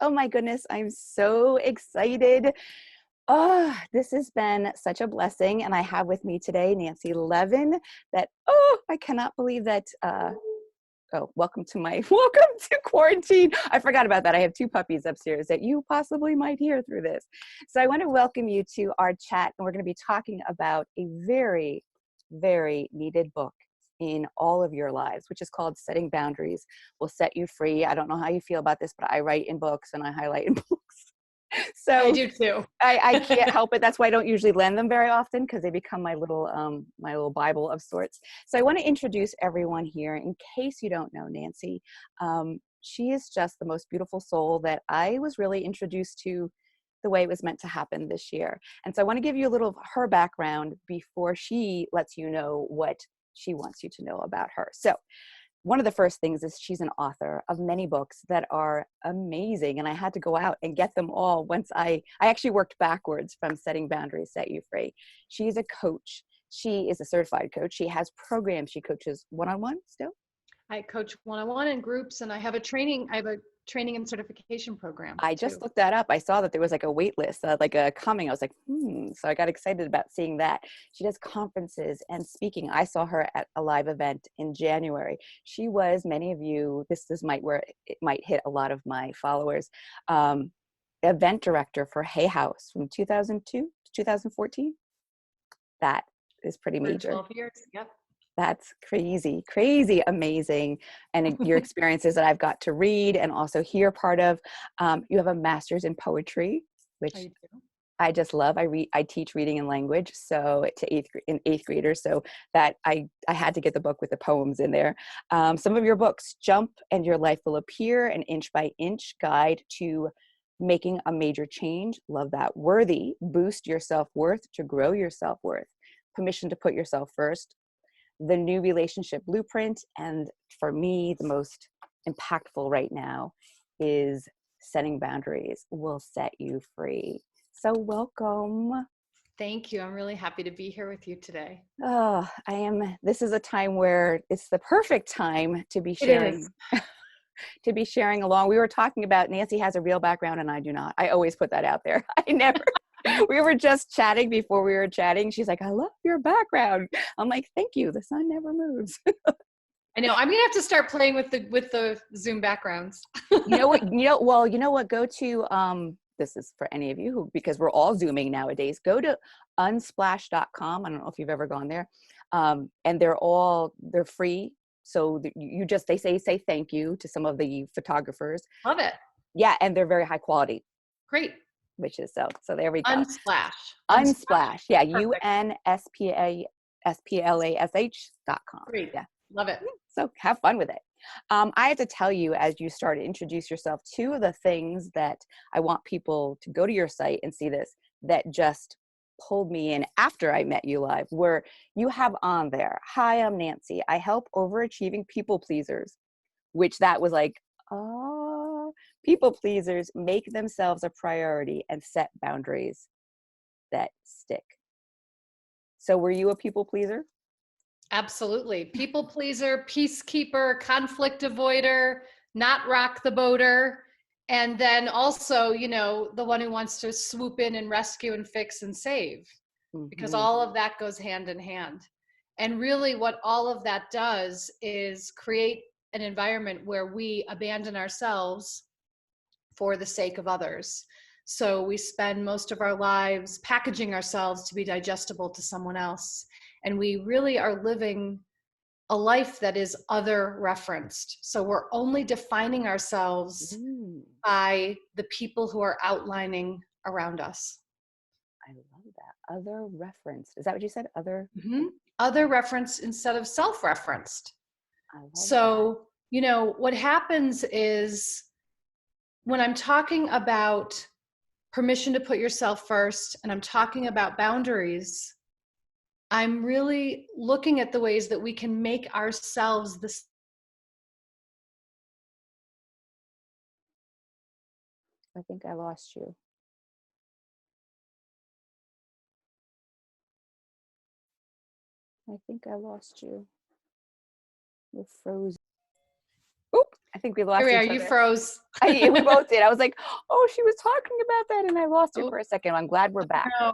Oh my goodness, I'm so excited. Oh, this has been such a blessing. And I have with me today Nancy Levin I cannot believe that. Welcome to welcome to quarantine. I forgot about that. I have two puppies upstairs that you possibly might hear through this. So I want to welcome you to our chat, and we're going to be talking about a very, very needed book in all of your lives, which is called Setting Boundaries Will Set You Free. I don't know how you feel about this, but I write in books and I highlight in books. So I do too. I can't help it. That's why I don't usually lend them very often, because they become my little Bible of sorts. So I want to introduce everyone here in case you don't know Nancy. She is just the most beautiful soul that I was really introduced to the way it was meant to happen this year. And so I want to give you a little of her background before she lets you know what she wants you to know about her. So one of the first things is she's an author of many books that are amazing. And I had to go out and get them all once I actually worked backwards from Setting Boundaries Set You Free. She's a coach. She is a certified coach. She has programs. She coaches one-on-one still. I coach one-on-one in groups, and I have a training and certification program I too. just looked that up. I saw that there was like a wait list, like a coming. I was like, So I got excited about seeing that. She does conferences and speaking. I saw her at a live event in January. She was, many of you, where it might hit a lot of my followers, event director for Hay House from 2002 to 2014. That is pretty major. 12 years. Yep. That's crazy, crazy amazing. And your experiences that I've got to read and also hear part of. You have a master's in poetry, which I just love. I teach reading and language, so to eighth graders. So that I had to get the book with the poems in there. Some of your books: Jump and Your Life Will Appear, an Inch by Inch Guide to Making a Major Change. Love that. Worthy: Boost Your Self-Worth to Grow Your Self-Worth. Permission to Put Yourself First. The New Relationship Blueprint. And for me, the most impactful right now is Setting Boundaries Will Set You Free. So welcome. Thank you. I'm really happy to be here with you today. Oh, I am. This is a time where it's the perfect time to be sharing. To be sharing along. We were talking about Nancy has a real background and I do not. I always put that out there. I never. We were just chatting before we were chatting. She's like, I love your background. I'm like, thank you. The sun never moves. I know. I'm gonna have to start playing with the Zoom backgrounds. You know what? Go to this is for any of you because we're all Zooming nowadays. Go to unsplash.com. I don't know if you've ever gone there. And they're free. So they say thank you to some of the photographers. Love it. Yeah, and they're very high quality. Great. Which is so there we go. Unsplash. Yeah, UNSPLASH.com. Great. Yeah. Love it. So have fun with it. I have to tell you, as you start to introduce yourself, two of the things that I want people to go to your site and see this, that just pulled me in after I met you live, where you have on there, hi, I'm Nancy. I help overachieving people pleasers, which that was like, people pleasers make themselves a priority and set boundaries that stick. So were you a people pleaser? Absolutely. People pleaser, peacekeeper, conflict avoider, not rock the boater. And then also, the one who wants to swoop in and rescue and fix and save, because all of that goes hand in hand. And really what all of that does is create an environment where we abandon ourselves for the sake of others. So we spend most of our lives packaging ourselves to be digestible to someone else. And we really are living a life that is other referenced. So we're only defining ourselves by the people who are outlining around us. I love that. Other referenced. Is that what you said? Other? Other referenced instead of self-referenced. So, what happens is when I'm talking about permission to put yourself first and I'm talking about boundaries, I'm really looking at the ways that we can make ourselves I think I lost you. I think I lost you. You're frozen. Oop, I think we Here lost we are. each You other. froze. We both did. I was like, oh, she was talking about that and I lost her Oh, for a second. I'm glad we're back. no.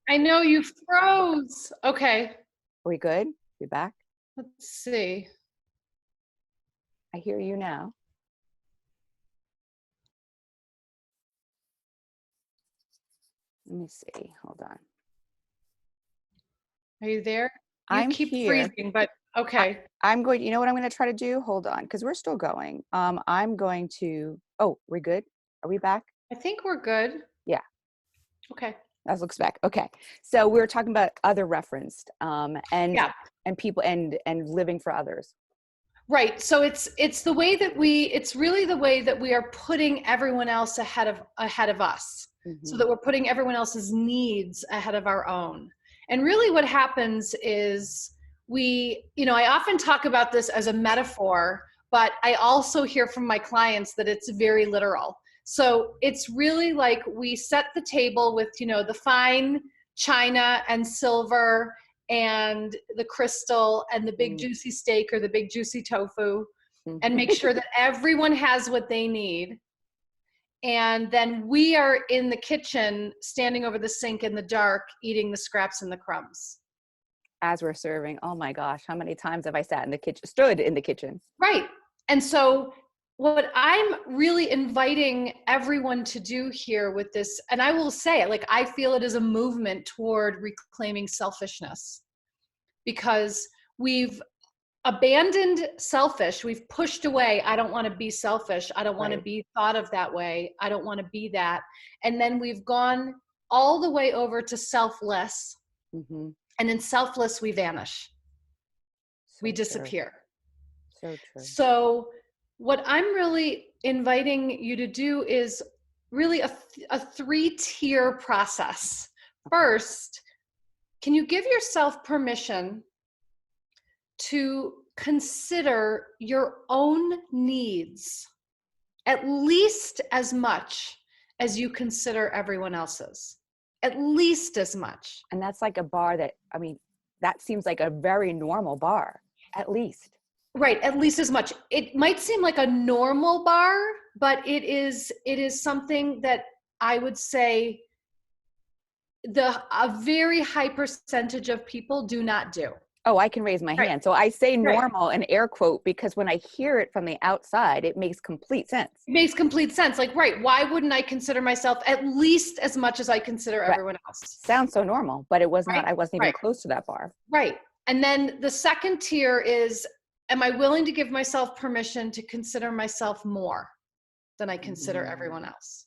I know you froze. Okay. Are we good? We back? Let's see. I hear you now. Let me see. Hold on. Are you there? You I'm keep here. freezing, but okay. I'm going, you know what I'm going to try to do? Hold on, because we're still going. I'm going to, oh, we're good? Are we back? I think we're good. Yeah. Okay. That looks back. Okay. So we were talking about other referenced and Yeah. people and living for others. Right. So it's the way that it's really the way that we are putting everyone else ahead of us. So that we're putting everyone else's needs ahead of our own. And really what happens is I often talk about this as a metaphor, but I also hear from my clients that it's very literal. So it's really like we set the table with, the fine china and silver and the crystal and the big juicy steak or the big juicy tofu, and make sure that everyone has what they need. And then we are in the kitchen standing over the sink in the dark eating the scraps and the crumbs as we're serving. Oh my gosh, how many times have I stood in the kitchen? Right. And so what I'm really inviting everyone to do here with this, and I will say it, I feel it is a movement toward reclaiming selfishness, because we've abandoned selfish. We've pushed away. I don't want to be selfish. I don't want to be thought of that way. I don't want to be that. And then we've gone all the way over to selfless. And in selfless, we vanish. We disappear. So true. So what I'm really inviting you to do is really a 3-tier process. First, can you give yourself permission to consider your own needs at least as much as you consider everyone else's? At least as much. And that's like a bar that seems like a very normal bar, at least. Right, at least as much. It might seem like a normal bar, but it is something that I would say a very high percentage of people do not do. Oh, I can raise my hand. So I say normal and air quote, because when I hear it from the outside, it makes complete sense. It makes complete sense. Why wouldn't I consider myself at least as much as I consider everyone else? Sounds so normal, but it was not, I wasn't even close to that bar. Right. And then the second tier is, am I willing to give myself permission to consider myself more than I consider everyone else?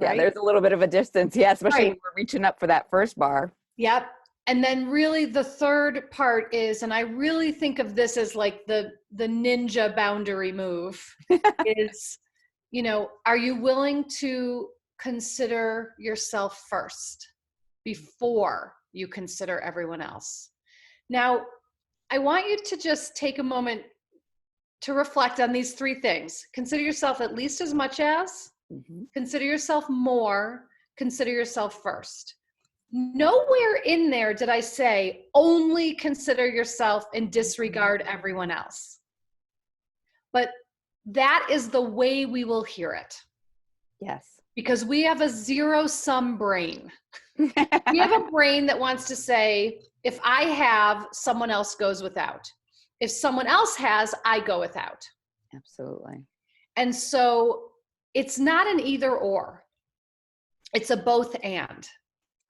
Yeah, there's a little bit of a distance. Yeah, especially when we're reaching up for that first bar. Yep. And then really the third part is, and I really think of this as like the ninja boundary move, is, are you willing to consider yourself first before you consider everyone else? Now, I want you to just take a moment to reflect on these 3 things. Consider yourself at least as much as, consider yourself more, consider yourself first. Nowhere in there did I say only consider yourself and disregard everyone else. But that is the way we will hear it. Yes. Because we have a zero-sum brain. We have a brain that wants to say, if I have, someone else goes without. If someone else has, I go without. Absolutely. And so it's not an either or. It's a both and.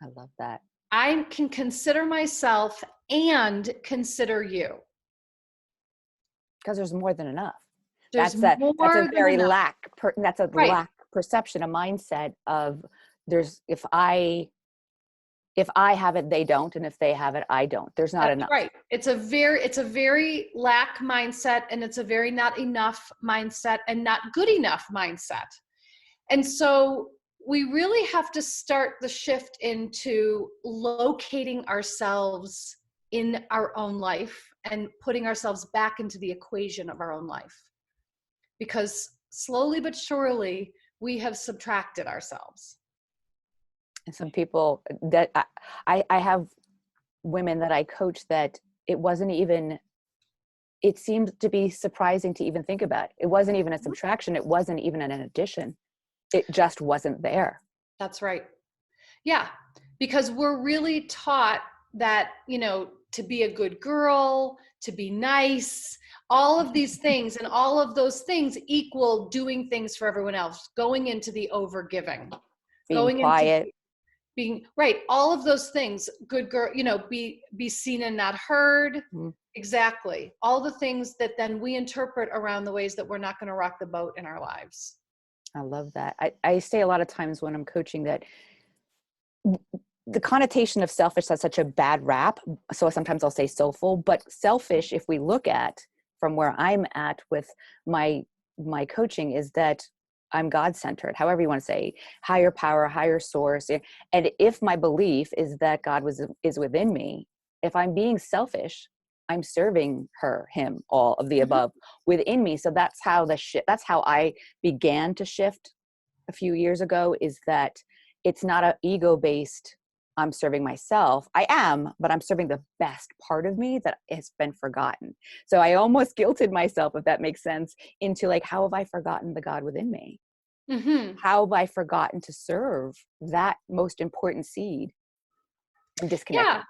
I love that. I can consider myself and consider you. Because there's more than enough. That's a very lack perception, a mindset of if I have it, they don't, and if they have it, I don't. There's not enough. Right. It's a very lack mindset, and it's a very not enough mindset and not good enough mindset. And so we really have to start the shift into locating ourselves in our own life and putting ourselves back into the equation of our own life. Because slowly but surely, we have subtracted ourselves. And some people that I have women that I coach that it wasn't even it seemed to be surprising to even think about. It wasn't even a subtraction. It wasn't even an addition. It just wasn't there. That's right. Yeah. Because we're really taught that, to be a good girl, to be nice, all of these things, and all of those things equal doing things for everyone else, going into the overgiving, Being going into quiet. being right. All of those things, good girl, be seen and not heard. Mm. Exactly. All the things that then we interpret around the ways that we're not going to rock the boat in our lives. I love that. I say a lot of times when I'm coaching that the connotation of selfish has such a bad rap. So sometimes I'll say soulful, but selfish, if we look at from where I'm at with my coaching, is that I'm God-centered, however you want to say, higher power, higher source. And if my belief is that God is within me, if I'm being selfish, I'm serving her, him, all of the above within me. So that's how that's how I began to shift a few years ago, is that it's not an ego-based, I'm serving myself. I am, but I'm serving the best part of me that has been forgotten. So I almost guilted myself, if that makes sense, into like, how have I forgotten the God within me? Mm-hmm. How have I forgotten to serve that most important seed and disconnected? Yeah.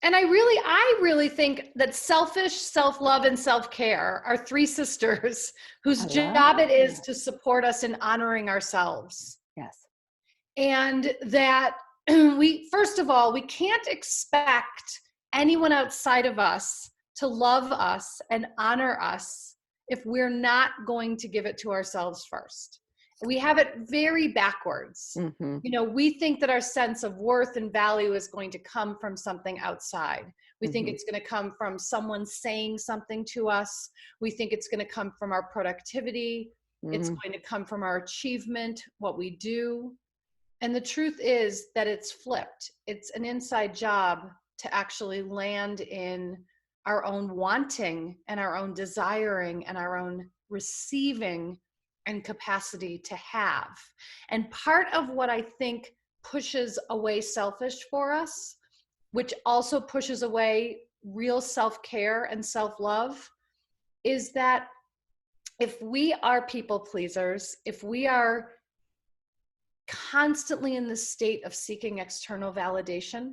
And I really think that selfish, self-love, and self-care are three sisters whose I job it is love. to support us in honoring ourselves. Yes. And that first of all, we can't expect anyone outside of us to love us and honor us if we're not going to give it to ourselves first. We have it very backwards. Mm-hmm. We think that our sense of worth and value is going to come from something outside. We think it's going to come from someone saying something to us. We think it's going to come from our productivity. It's going to come from our achievement, what we do. And the truth is that it's flipped. It's an inside job to actually land in our own wanting and our own desiring and our own receiving and capacity to have. And part of what I think pushes away selfish for us, which also pushes away real self-care and self-love, is that if we are people pleasers, if we are constantly in the state of seeking external validation,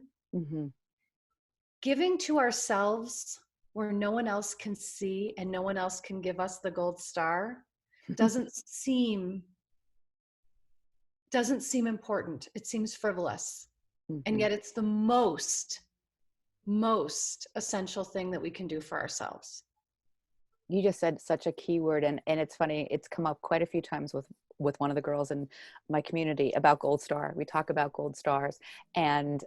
giving to ourselves where no one else can see and no one else can give us the gold star doesn't seem important. It seems frivolous. And yet it's the most essential thing that we can do for ourselves. You just said such a key word, and it's funny, it's come up quite a few times with one of the girls in my community about gold star. We talk about gold stars and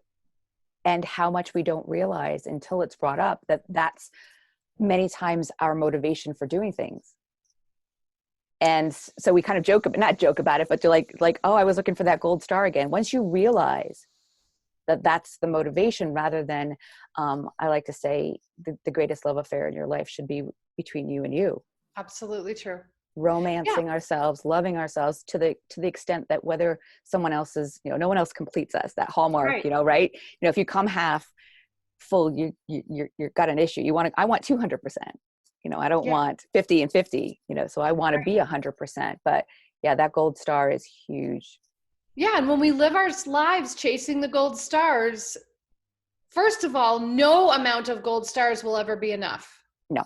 how much we don't realize until it's brought up that that's many times our motivation for doing things. And so we kind of not joke about it, but to like, oh, I was looking for that gold star again. Once you realize that that's the motivation, rather than, I like to say, the greatest love affair in your life should be between you and you. Absolutely true. Romancing ourselves, loving ourselves to the extent that whether someone else is, no one else completes us, that hallmark, right. Right? If you come half full, you're got an issue. I want 200%. I don't want 50 and 50, so I want to be 100%. But yeah, that gold star is huge. Yeah. And when we live our lives chasing the gold stars, first of all, no amount of gold stars will ever be enough. No.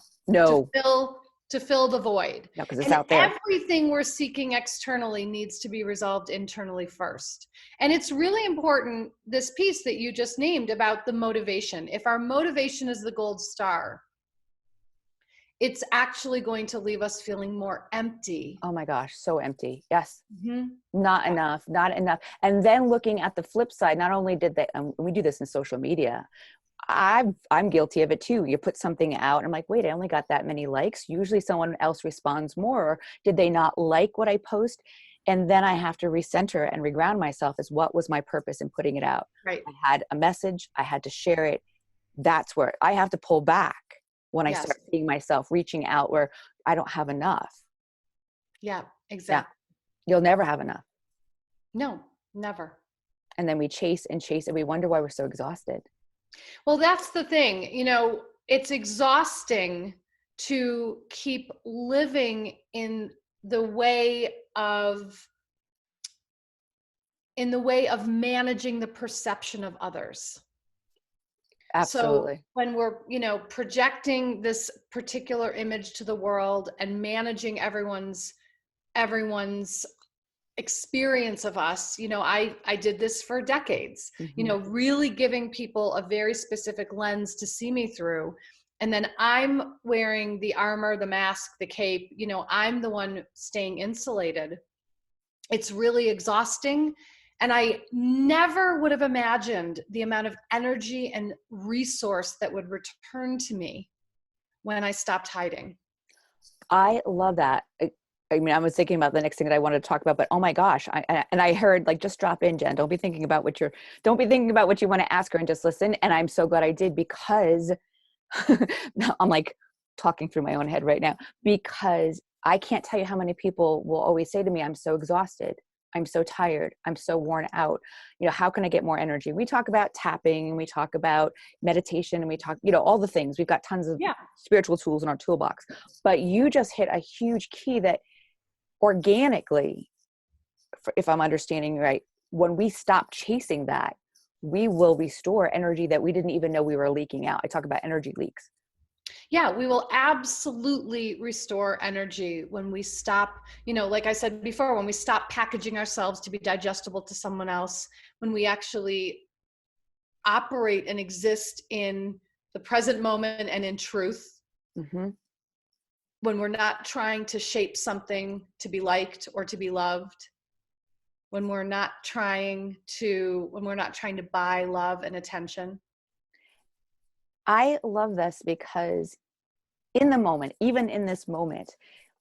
To fill the void. No, because it's out there. Everything we're seeking externally needs to be resolved internally first. And it's really important, this piece that you just named about the motivation. If our motivation is the gold star, it's actually going to leave us feeling more empty. Oh my gosh, so empty. Yes. Not enough. And then looking at the flip side, not only did they, we do this in social media, I'm guilty of it too. You put something out and I'm like, wait, I only got that many likes. Usually someone else responds more. Or did they not like what I post? And then I have to recenter and reground myself as what was my purpose in putting it out. Right. I had a message. I had to share it. That's where I have to pull back when I start seeing myself reaching out where I don't have enough. Yeah, exactly. Yeah. You'll never have enough. No, never. And then we chase and we wonder why we're so exhausted. Well, that's the thing, it's exhausting to keep living in the way of managing the perception of others. Absolutely. So when we're, projecting this particular image to the world and managing everyone's experience of us, I did this for decades, really giving people a very specific lens to see me through. And then I'm wearing the armor, the mask, the cape, I'm the one staying insulated. It's really exhausting. And I never would have imagined the amount of energy and resource that would return to me when I stopped hiding. I love that. I mean, I was thinking about the next thing that I wanted to talk about, but oh my gosh. I heard, like, just drop in, Jen. Don't be thinking about what you want to ask her, and just listen. And I'm so glad I did, because I'm like talking through my own head right now, because I can't tell you how many people will always say to me, I'm so exhausted. I'm so tired. I'm so worn out. How can I get more energy? We talk about tapping, and we talk about meditation, and we talk, all the things. We've got tons of spiritual tools in our toolbox, but you just hit a huge key that organically, if I'm understanding right, when we stop chasing that, we will restore energy that we didn't even know we were leaking out. I talk about energy leaks. Yeah, we will absolutely restore energy when we stop, like I said before, when we stop packaging ourselves to be digestible to someone else, when we actually operate and exist in the present moment and in truth, when we're not trying to shape something to be liked or to be loved, when we're not trying to buy love and attention. I love this, because in the moment, even in this moment,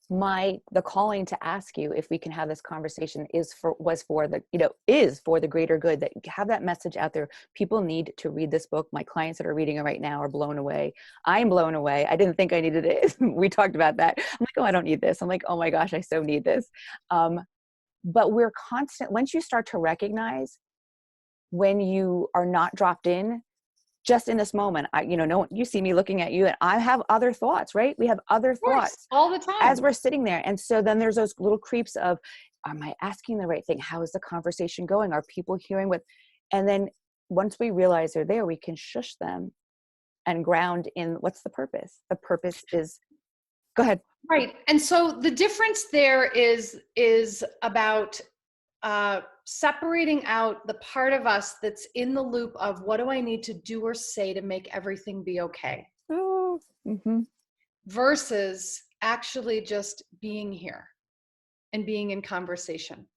the calling to ask you if we can have this conversation is for the greater good, that have that message out there. People need to read this book. My clients that are reading it right now are blown away. I'm blown away. I didn't think I needed it. We talked about that. I'm like, oh, I don't need this. I'm like, oh my gosh, I so need this. But we're constant. Once you start to recognize when you are not dropped in, just in this moment, you see me looking at you, and I have other thoughts, right? We have other thoughts all the time as we're sitting there. And so then there's those little creeps of, am I asking the right thing? How is the conversation going? Are people hearing what? And then once we realize they're there, we can shush them and ground in, what's the purpose? The purpose is, go ahead. Right. And so the difference there is about separating out the part of us that's in the loop of, what do I need to do or say to make everything be okay? Oh, versus actually just being here and being in conversation.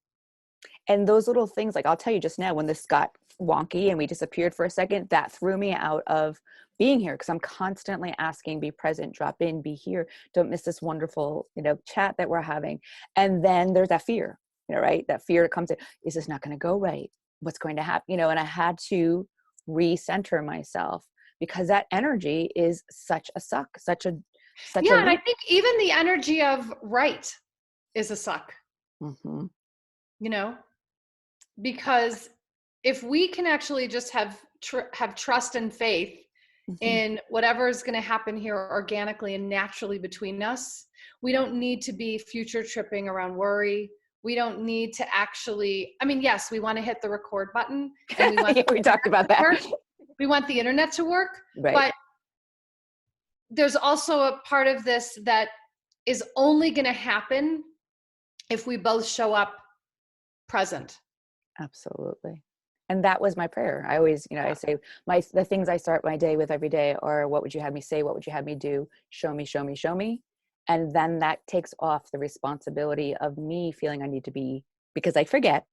And those little things, like I'll tell you just now, when this got wonky and we disappeared for a second, that threw me out of being here, because I'm constantly asking, be present, drop in, be here, don't miss this wonderful, chat that we're having. And then there's that fear, right? That fear comes in, is this not going to go right? What's going to happen? And I had to recenter myself, because that energy is such a suck, and I think even the energy of right is a suck. Because if we can actually just have trust and faith in whatever is going to happen here organically and naturally between us, we don't need to be future tripping around worry. We don't need to actually, yes, we want to hit the record button, and we talked about that. We want the internet to work, right. But there's also a part of this that is only going to happen if we both show up present. Absolutely. And that was my prayer. I always, I say the things I start my day with every day are, what would you have me say? What would you have me do? Show me, show me, show me. And then that takes off the responsibility of me feeling I need to be, because I forget,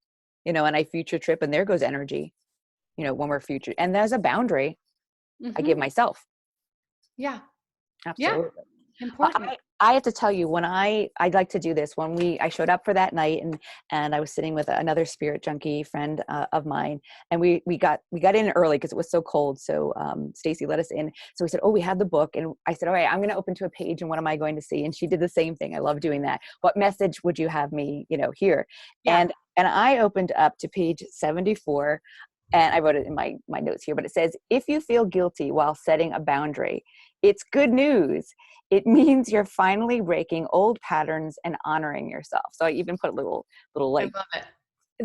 and I future trip, and there goes energy, when we're future. And there's a boundary I give myself. Yeah. Absolutely. Yeah. Important. I have to tell you, when I'd like to do this, when I showed up for that night, and I was sitting with another spirit junkie friend of mine, and we got in early because it was so cold. So Stacy let us in. So we said, oh, we had the book. And I said, all right, I'm going to open to a page, and what am I going to see? And she did the same thing. I love doing that. What message would you have me, hear? Yeah. And I opened up to page 74. And I wrote it in my notes here, but it says, if you feel guilty while setting a boundary, It's good news. It means you're finally breaking old patterns and honoring yourself. So I even put a little I like, love it.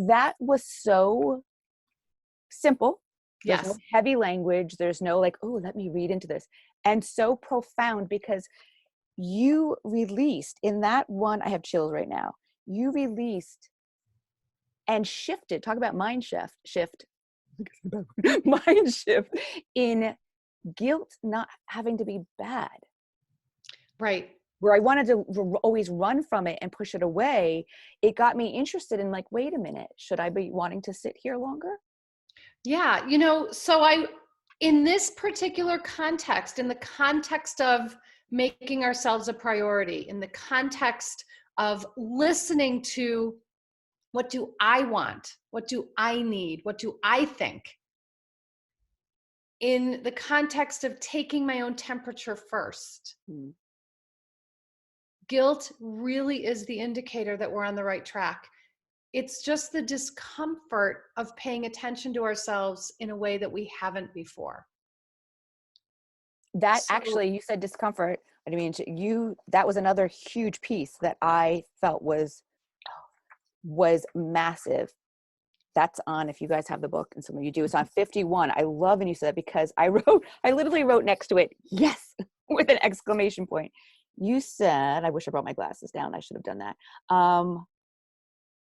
that was so simple. There's no Yes. heavy language. There's no like, oh, let me read into this. And so profound, because you released in that one, I have chills right now. You released and shifted, talk about mind shift, mind shift in guilt not having to be bad. Right. Where I wanted to always run from it and push it away, it got me interested in like, wait a minute, should I be wanting to sit here longer? Yeah. In this particular context, in the context of making ourselves a priority, in the context of listening to what do I want? What do I need? What do I think? In the context of taking my own temperature first, guilt really is the indicator that we're on the right track. It's just the discomfort of paying attention to ourselves in a way that we haven't before. That So, actually, you said discomfort. I mean, that was another huge piece that I felt was massive. That's on, if you guys have the book, and some of you do, it's on 51. I love when you said that, because I literally wrote next to it, yes, with an exclamation point. You said, I wish I brought my glasses down. I should have done that.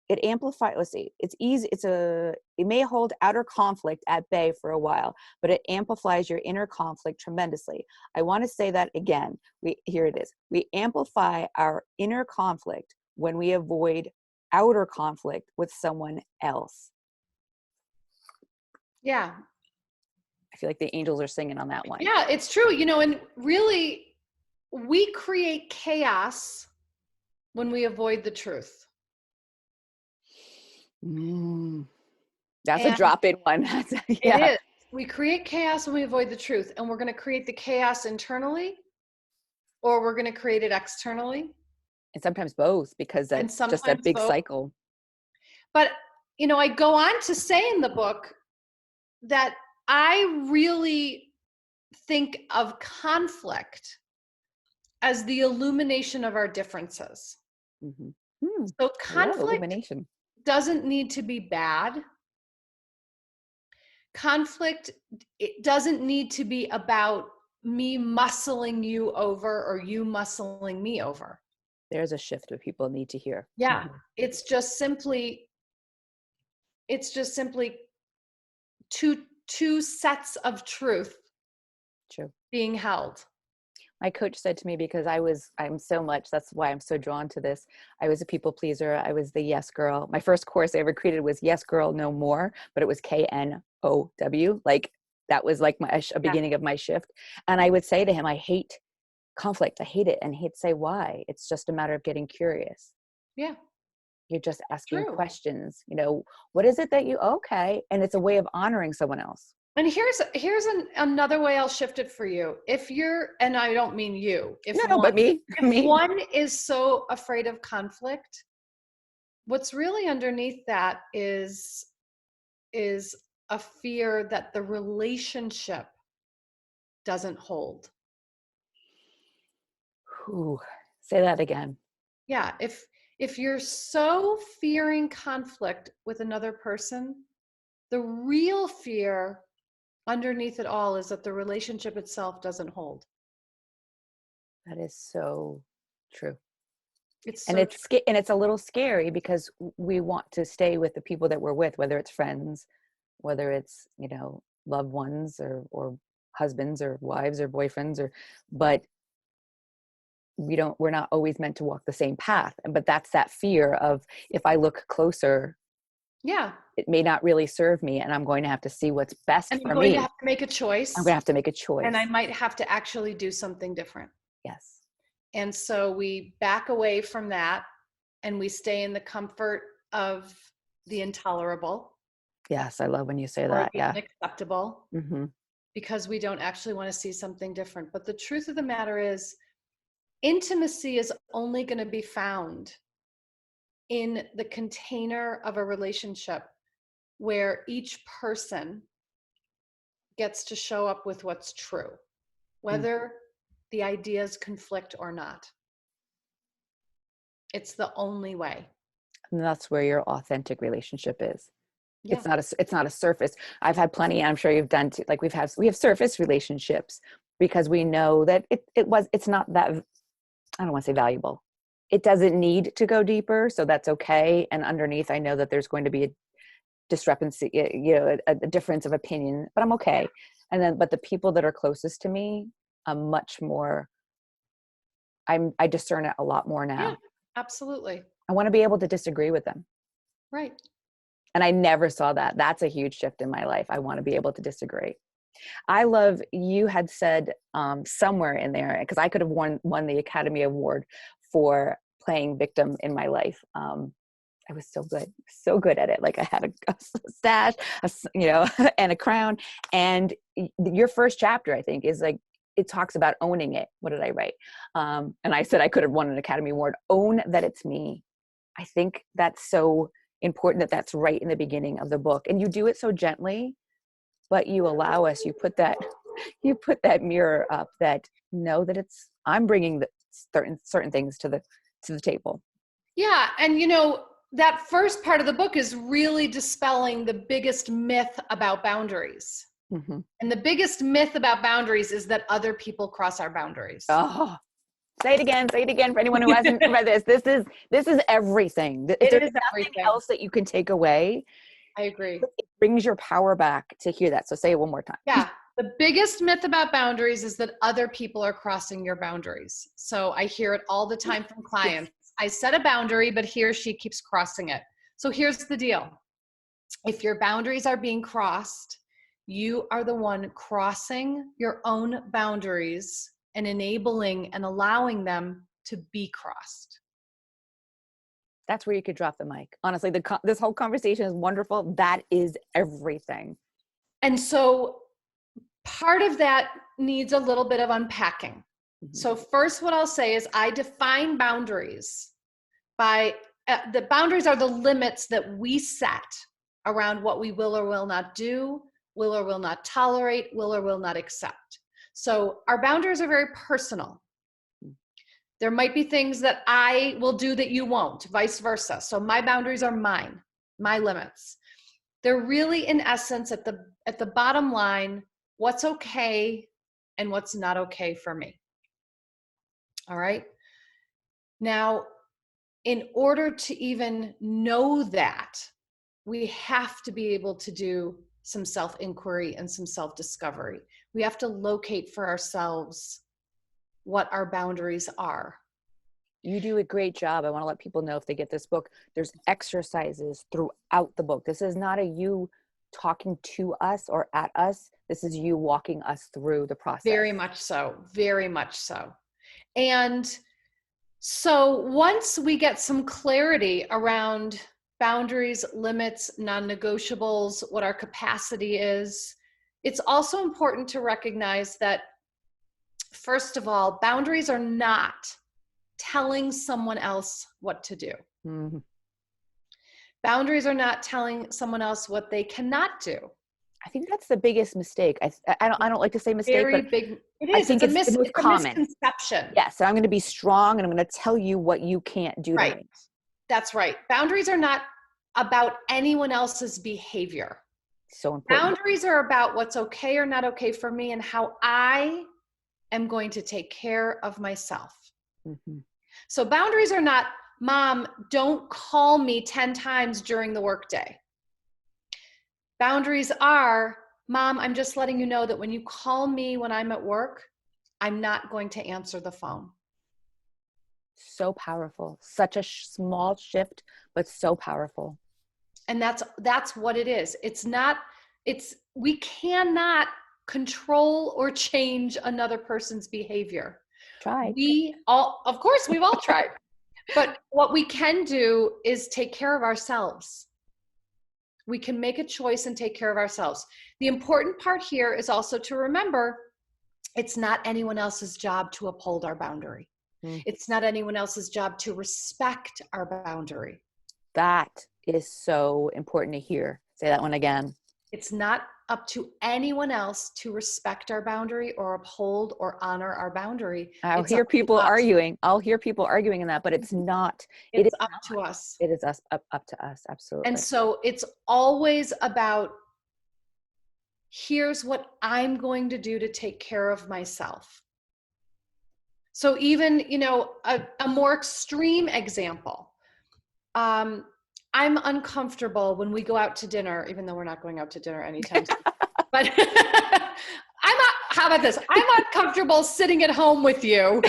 It amplifies, let's see, it's easy. It may hold outer conflict at bay for a while, but it amplifies your inner conflict tremendously. I want to say that again. Here it is. We amplify our inner conflict when we avoid outer conflict with someone else. yeah. I feel like the angels are singing on that one. Yeah, it's true. And really, we create chaos when we avoid the truth. That's a And drop-in one. it Yeah. is. We create chaos when we avoid the truth. And we're going to create the chaos internally, or we're going to create it externally. And sometimes both, because And that's just that sometimes big both. cycle. But, I go on to say in the book that I really think of conflict as the illumination of our differences. So I love conflict illumination. doesn't need to be bad. Conflict, it doesn't need to be about me muscling you over or you muscling me over. There's a shift that people need to hear. Yeah, it's just simply two sets of truth True. being held. My coach said to me, because that's why I'm so drawn to this. I was a people pleaser. I was the yes girl. My first course I ever created was Yes Girl No More, but it was KNOW. Like, that was like a beginning of my shift. And I would say to him, I hate conflict. I hate it. And he'd say, why? It's just a matter of getting curious. Yeah. You're just asking True. questions. What is it that okay. And it's a way of honoring someone else. And here's another way I'll shift it for you. If you're, and I don't mean you, But me. if one is so afraid of conflict, what's really underneath that is a fear that the relationship doesn't hold. Ooh, say that again. Yeah, if you're so fearing conflict with another person, the real fear underneath it all is that the relationship itself doesn't hold. That is so true. It's And so it's a little scary, because we want to stay with the people that we're with, whether it's friends, whether it's, loved ones, or husbands or wives or boyfriends, but we're not always meant to walk the same path. But that's that fear of, if I look closer, yeah, it may not really serve me, and I'm going to have to see what's best and for I'm going me. to have to make a choice. I'm going to have to make a choice. And I might have to actually do something different. Yes. And so we back away from that and we stay in the comfort of the intolerable. Yes, I love when you say or that. the Yeah. unacceptable, because we don't actually want to see something different. But the truth of the matter is, intimacy is only going to be found in the container of a relationship where each person gets to show up with what's true, whether the ideas conflict or not. It's the only way. And that's where your authentic relationship is. Yeah. It's not a surface. I've had plenty, I'm sure you've done too, like we have surface relationships because we know that it's not that, I don't want to say valuable. It doesn't need to go deeper, so that's okay. And underneath, I know that there's going to be a discrepancy, a difference of opinion, but I'm okay. But the people that are closest to me, I'm much more, I discern it a lot more now. Yeah, absolutely. I want to be able to disagree with them. Right. And I never saw that. That's a huge shift in my life. I want to be able to disagree. I love, you had said somewhere in there, because I could have won the Academy Award for playing victim in my life. I was so good at it. Like I had a stash, and a crown. And your first chapter, I think, is like, it talks about owning it. What did I write? And I said I could have won an Academy Award. Own that it's me. I think that's so important, that that's right in the beginning of the book. And you do it so gently, but you allow us, you put that mirror up, that know that I'm bringing the certain things to the table. Yeah. And that first part of the book is really dispelling the biggest myth about boundaries. Mm-hmm. And the biggest myth about boundaries is that other people cross our boundaries. Oh, say it again for anyone who hasn't read this. This is everything. If there's nothing else that you can take away, I agree. It brings your power back to hear that. So say it one more time. Yeah. The biggest myth about boundaries is that other people are crossing your boundaries. So I hear it all the time from clients. I set a boundary, but he or she keeps crossing it. So here's the deal. If your boundaries are being crossed, you are the one crossing your own boundaries and enabling and allowing them to be crossed. That's where you could drop the mic. Honestly, this whole conversation is wonderful. That is everything. And so part of that needs a little bit of unpacking. Mm-hmm. So first, what I'll say is I define boundaries by the boundaries are the limits that we set around what we will or will not do, will or will not tolerate, will or will not accept. So our boundaries are very personal. There might be things that I will do that you won't, vice versa. So my boundaries are mine, my limits. They're really, in essence, at the bottom line, what's okay and what's not okay for me. All right. Now, in order to even know that, we have to be able to do some self-inquiry and some self-discovery. We have to locate for ourselves what our boundaries are. You do a great job. I want to let people know, if they get this book, there's exercises throughout the book. This is not a you talking to us or at us. This is you walking us through the process. Very much so. Very much so. And so once we get some clarity around boundaries, limits, non-negotiables, what our capacity is, it's also important to recognize that, first of all, boundaries are not telling someone else what to do. Mm-hmm. Boundaries are not telling someone else what they cannot do. I think that's the biggest mistake. I don't like to say mistake, very but big. It is. I think it's the most common misconception. Yes, so I'm going to be strong, and I'm going to tell you what you can't do. Right. To me. That's right. Boundaries are not about anyone else's behavior. So important. Boundaries are about what's okay or not okay for me and how I am going to take care of myself. Mm-hmm. So boundaries are not, Mom, don't call me 10 times during the workday. Boundaries are, Mom, I'm just letting you know that when you call me when I'm at work, I'm not going to answer the phone. So powerful. Such a small shift, but so powerful. And that's what it is. We cannot control or change another person's behavior. Try. Of course, we've all tried. But what we can do is take care of ourselves. We can make a choice and take care of ourselves. The important part here is also to remember, it's not anyone else's job to uphold our boundary. It's not anyone else's job to respect our boundary. That is so important to hear. Say that one again. It's not up to anyone else to respect our boundary or uphold or honor our boundary. I'll It's hear up to people us. arguing. I'll hear people arguing in that, but it's not. It is It's up not. to us. It is up to us. Absolutely. And so it's always about, here's what I'm going to do to take care of myself. So even, you know, a more extreme example, I'm uncomfortable when we go out to dinner, even though we're not going out to dinner anytime soon. But how about this? I'm uncomfortable sitting at home with you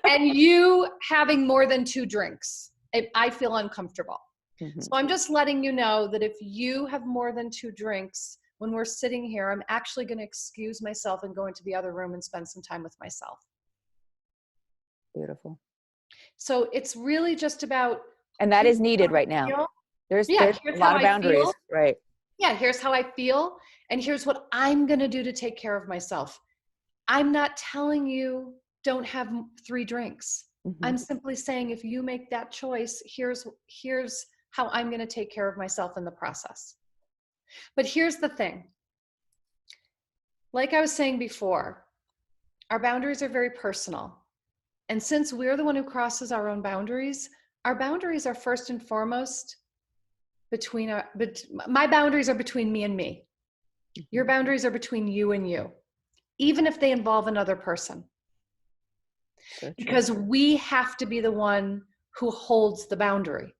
and you having more than 2 drinks. I feel uncomfortable. Mm-hmm. So I'm just letting you know that if you have more than 2 drinks, when we're sitting here, I'm actually going to excuse myself and go into the other room and spend some time with myself. Beautiful. So it's really just about, and that is needed right now. There's a lot of boundaries, right? Yeah, here's how I feel, and here's what I'm going to do to take care of myself. I'm not telling you don't have 3 drinks. Mm-hmm. I'm simply saying, if you make that choice, here's how I'm going to take care of myself in the process. But here's the thing. Like I was saying before, our boundaries are very personal. And since we're the one who crosses our own boundaries are first and foremost my boundaries are between me and me. Your boundaries are between you and you, even if they involve another person. Because we have to be the one who holds the boundary.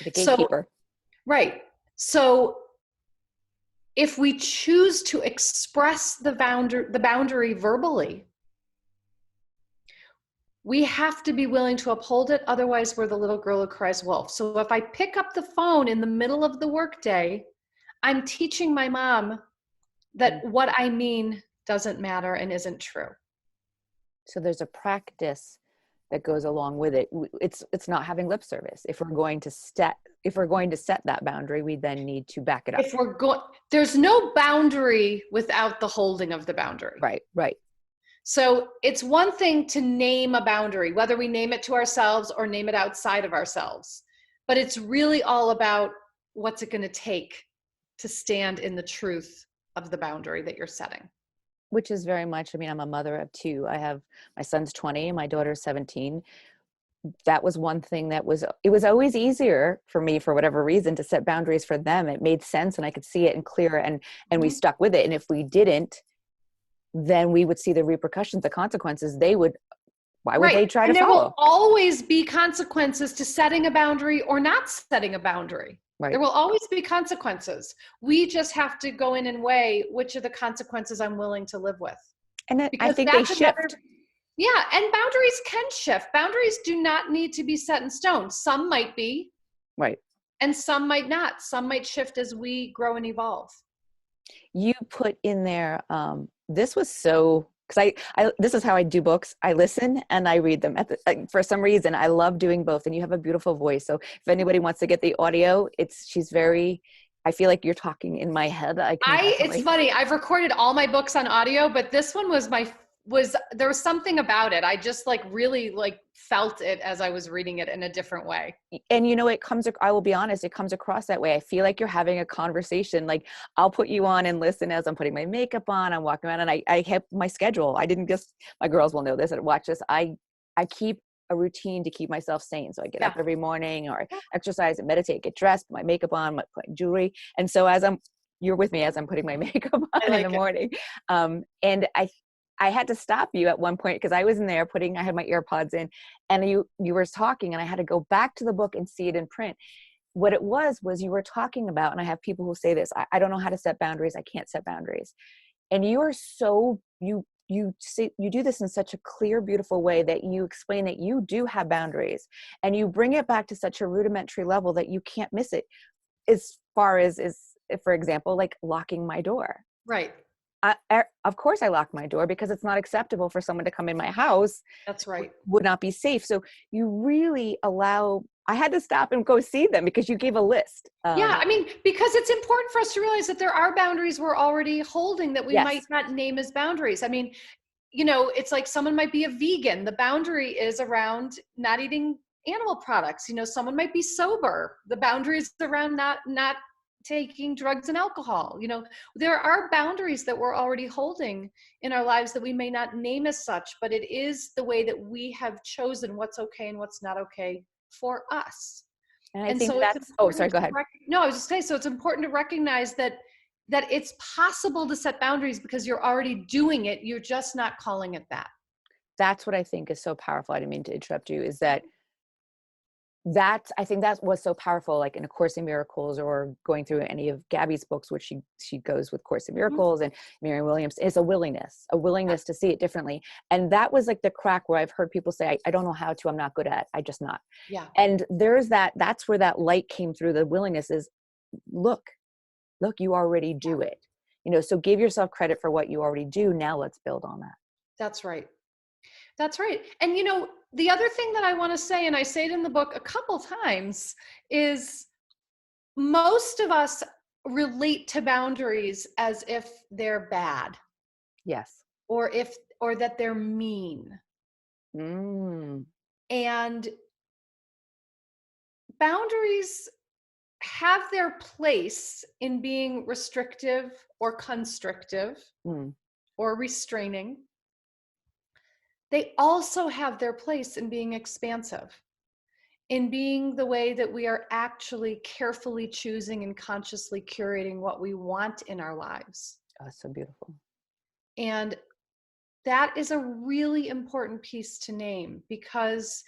The gatekeeper. Right. So if we choose to express the boundary verbally, we have to be willing to uphold it. Otherwise, we're the little girl who cries wolf. So if I pick up the phone in the middle of the workday, I'm teaching my mom that what I mean doesn't matter and isn't true. So there's a practice that goes along with it. It's not having lip service. If we're going to set that boundary, we then need to back it up. There's no boundary without the holding of the boundary. Right. So it's one thing to name a boundary, whether we name it to ourselves or name it outside of ourselves. But it's really all about, what's it going to take to stand in the truth of the boundary that you're setting. Which is very much, I'm a mother of 2. I have, my son's 20, my daughter's 17. That was one thing it was always easier for me, for whatever reason, to set boundaries for them. It made sense and I could see it and clear, and we stuck with it. And if we didn't, then we would see the repercussions, the consequences. Why would they try to follow? There will always be consequences to setting a boundary or not setting a boundary. Right. There will always be consequences. We just have to go in and weigh which of the consequences I'm willing to live with. And I think they shift. Yeah, and boundaries can shift. Boundaries do not need to be set in stone. Some might be. Right. And some might not. Some might shift as we grow and evolve. You put in there, this was so, because this is how I do books. I listen and I read them. For some reason, I love doing both. And you have a beautiful voice. So if anybody wants to get the audio, I feel like you're talking in my head. It's funny. I've recorded all my books on audio, but this one was there was something about it. I just really felt it as I was reading it in a different way. And I will be honest, it comes across that way. I feel like you're having a conversation. Like, I'll put you on and listen as I'm putting my makeup on, I'm walking around, and I have my schedule. My girls will know this and watch this. I keep a routine to keep myself sane. So I get up every morning, or exercise and meditate, get dressed, put my makeup on, put jewelry. And so you're with me as I'm putting my makeup on in the morning. And I had to stop you at one point because I was in there I had my AirPods in, and you were talking, and I had to go back to the book and see it in print. What it was you were talking about, and I have people who say this, I don't know how to set boundaries. I can't set boundaries. And you are you do this in such a clear, beautiful way that you explain that you do have boundaries, and you bring it back to such a rudimentary level that you can't miss it. As far as for example, like locking my door. Right. Of course I lock my door because it's not acceptable for someone to come in my house. That's right. Would not be safe. So you really I had to stop and go see them because you gave a list. Because it's important for us to realize that there are boundaries we're already holding that we might not name as boundaries. It's like someone might be a vegan. The boundary is around not eating animal products. Someone might be sober. The boundary is around not taking drugs and alcohol. There are boundaries that we're already holding in our lives that we may not name as such, but it is the way that we have chosen what's okay and what's not okay for us. And I And think so it's that's, oh, sorry, go ahead. No, I was just saying, so it's important to recognize that it's possible to set boundaries because you're already doing it. You're just not calling it that. That's what I think is so powerful. I didn't mean to interrupt you, is that I think that was so powerful, like in A Course in Miracles, or going through any of Gabby's books, which she goes with Course in Miracles and Marianne Williams, is a willingness to see it differently. And that was like the crack where I've heard people say, I don't know how to, I'm not good at it. I just not. Yeah. And that's where that light came through. The willingness is, look, you already do it, so give yourself credit for what you already do. Now let's build on that. That's right. That's right. And the other thing that I want to say, and I say it in the book a couple times, is most of us relate to boundaries as if they're bad. Yes. Or that they're mean. And boundaries have their place in being restrictive or constrictive or restraining. They also have their place in being expansive, in being the way that we are actually carefully choosing and consciously curating what we want in our lives. Oh, so beautiful. And that is a really important piece to name, because,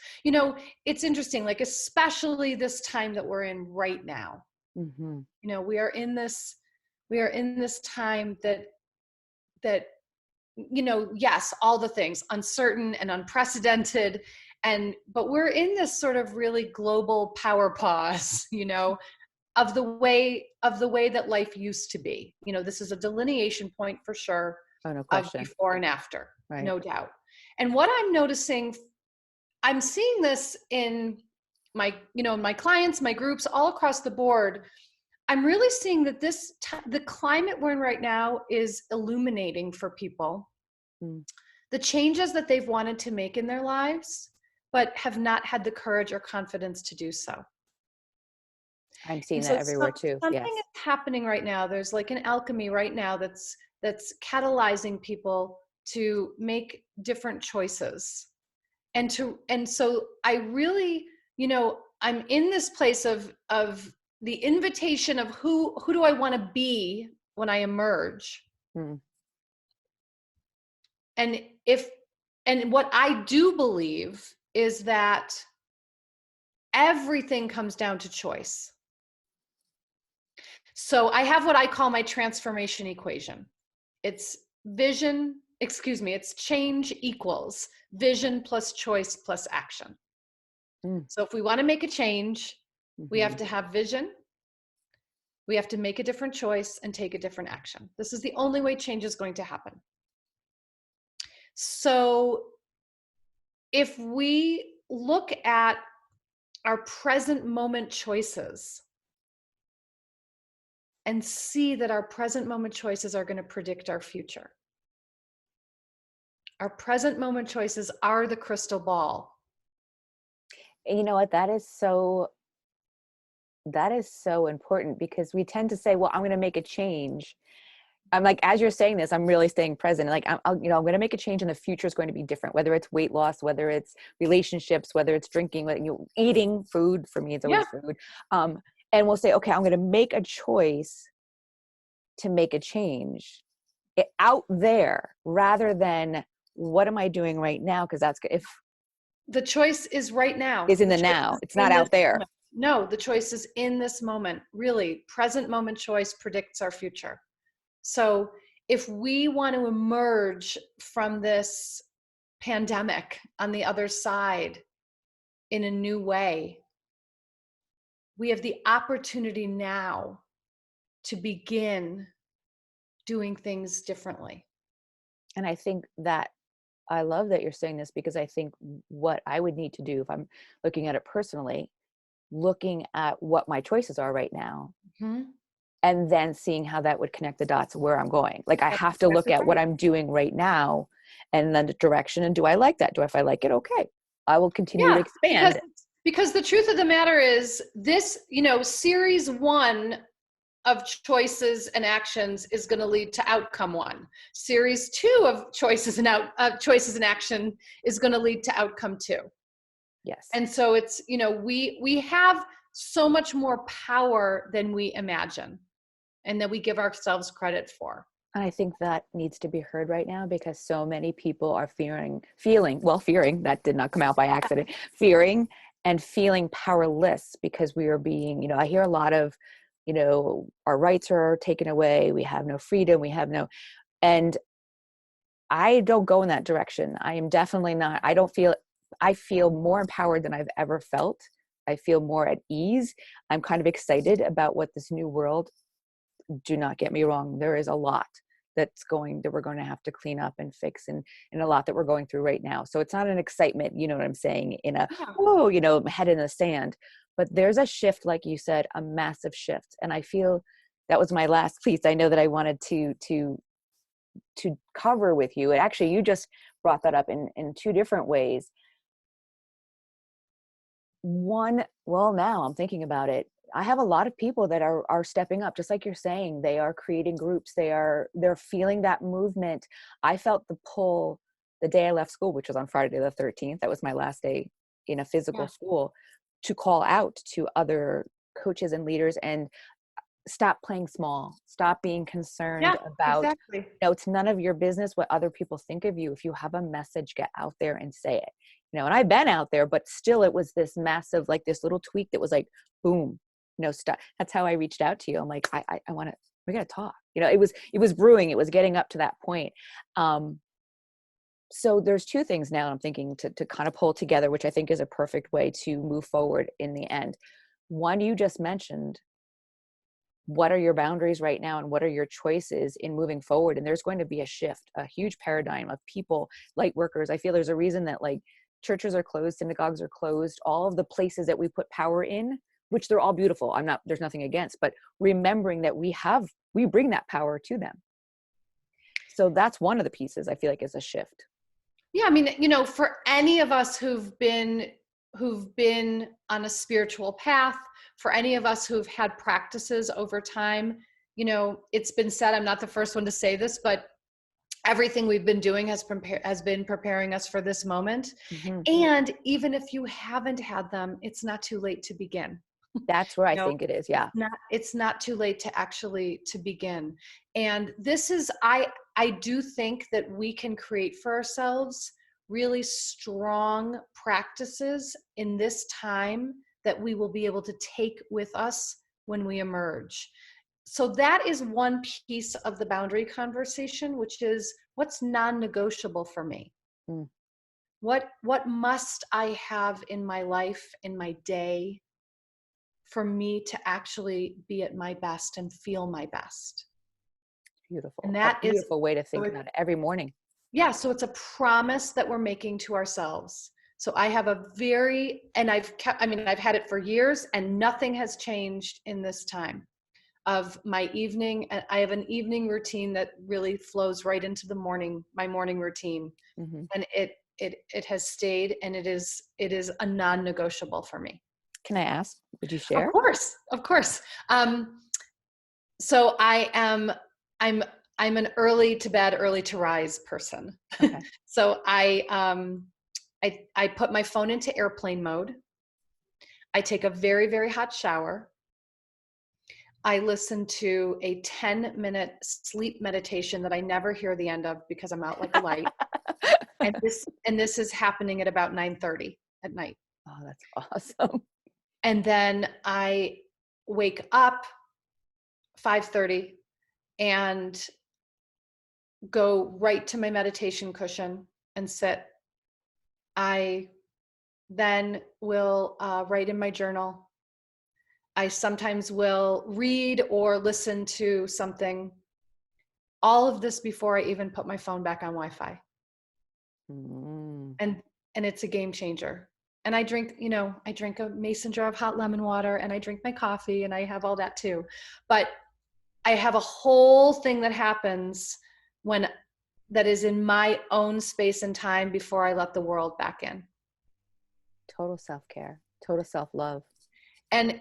it's interesting, like, especially this time that we're in right now. We are in this time that, yes, all the things, uncertain and unprecedented. But we're in this sort of really global power pause, of the way that life used to be. This is a delineation point for sure. Oh, no question. Of before and after, right. No doubt. And what I'm noticing, I'm seeing this in my, my clients, my groups, all across the board. I'm really seeing that the climate we're in right now is illuminating for people the changes that they've wanted to make in their lives, but have not had the courage or confidence to do so. I'm seeing that everywhere too. Something is happening right now. There's like an alchemy right now that's catalyzing people to make different choices. And so I really, I'm in this place of the invitation of who do I want to be when I emerge? And what I do believe is that everything comes down to choice. So I have what I call my transformation equation. It's change equals vision plus choice plus action. So if we want to make a change, we have to have vision. We have to make a different choice and take a different action. This is the only way change is going to happen. So if we look at our present moment choices and see that our present moment choices are going to predict our future. Our present moment choices are the crystal ball. And you know what? That is so important, because we tend to say, well, I'm going to make a change. I'm like, as you're saying this, I'm really staying present. Like, I'm going to make a change and the future is going to be different, whether it's weight loss, whether it's relationships, whether it's drinking, eating food. For me, it's always food. And we'll say, okay, I'm going to make a choice to make a change out there, rather than what am I doing right now? Because if the choice is right now, is in the now, it's not out there. Moment. No, the choice is in this moment. Really, present moment choice predicts our future. So if we want to emerge from this pandemic on the other side in a new way, we have the opportunity now to begin doing things differently. And I think that I love that you're saying this, because I think what I would need to do, if I'm looking at it personally, looking at what my choices are right now, and then seeing how that would connect the dots where I'm going. Like, I have to look at what I'm doing right now and then the direction. And do I like that? If I like it, okay, I will continue to expand. Because the truth of the matter is this, series 1 of choices and actions is going to lead to outcome 1. Series 2 of choices and action is going to lead to outcome 2. Yes. And so it's, we have so much more power than we imagine and that we give ourselves credit for. And I think that needs to be heard right now, because so many people are fearing, that did not come out by accident, fearing and feeling powerless because we are being, I hear a lot of, our rights are taken away. We have no freedom. And I don't go in that direction. I am definitely not, I feel more empowered than I've ever felt. I feel more at ease. I'm kind of excited about what this new world, do not get me wrong, there is a lot that we're going to have to clean up and fix, and a lot that we're going through right now. So it's not an excitement, you know what I'm saying, in a, head in the sand, but there's a shift, like you said, a massive shift. And I feel that was my last piece. I know that I wanted to cover with you. And actually, you just brought that up in 2 different ways. One, well, now I'm thinking about it, I have a lot of people that are stepping up, just like you're saying. They are creating groups. They're feeling that movement. I felt the pull the day I left school, which was on Friday the 13th. That was my last day in a physical school, to call out to other coaches and leaders and stop playing small, stop being concerned about, exactly. It's none of your business what other people think of you. If you have a message, get out there and say it, and I've been out there, but still it was this massive, like this little tweak that was like, boom, stop. That's how I reached out to you. I'm like, I want to, we got to talk, it was brewing, it was getting up to that point. So there's 2 things now I'm thinking to kind of pull together, which I think is a perfect way to move forward in the end. One, you just mentioned, what are your boundaries right now and what are your choices in moving forward? And there's going to be a shift, a huge paradigm of people, light workers. I feel there's a reason that like churches are closed, synagogues are closed, all of the places that we put power in, which they're all beautiful. There's nothing against, but remembering that we bring that power to them. So that's one of the pieces I feel like is a shift. Yeah. I mean, for any of us who've been on a spiritual path, for any of us who've had practices over time, it's been said, I'm not the first one to say this, but everything we've been doing has been preparing us for this moment. Mm-hmm. And even if you haven't had them, it's not too late to begin. That's where I think it is. Yeah. It's not too late to begin. And this is, I do think that we can create for ourselves really strong practices in this time that we will be able to take with us when we emerge. So that is one piece of the boundary conversation, which is what's non-negotiable for me. Mm. What must I have in my life, in my day, for me to actually be at my best and feel my best? Beautiful. And that is a beautiful way to think about it every morning. Yeah. So it's a promise that we're making to ourselves. So I have I've had it for years and nothing has changed in this time of my evening. And I have an evening routine that really flows right into my morning routine. Mm-hmm. And it has stayed, and it is a non-negotiable for me. Can I ask, would you share? Of course. So I'm an early to bed, early to rise person. Okay. So I put my phone into airplane mode. I take a very, very hot shower. I listen to a 10-minute sleep meditation that I never hear the end of because I'm out like a light. and this is happening at about 9:30 at night. Oh, that's awesome. And then I wake up 5:30 and go right to my meditation cushion and sit. I then will write in my journal. I sometimes will read or listen to something. All of this before I even put my phone back on Wi-Fi. Mm. And it's a game changer. And I drink a mason jar of hot lemon water, and I drink my coffee, and I have all that too. But I have a whole thing that happens that is in my own space and time before I let the world back in. Total self-care, total self-love. And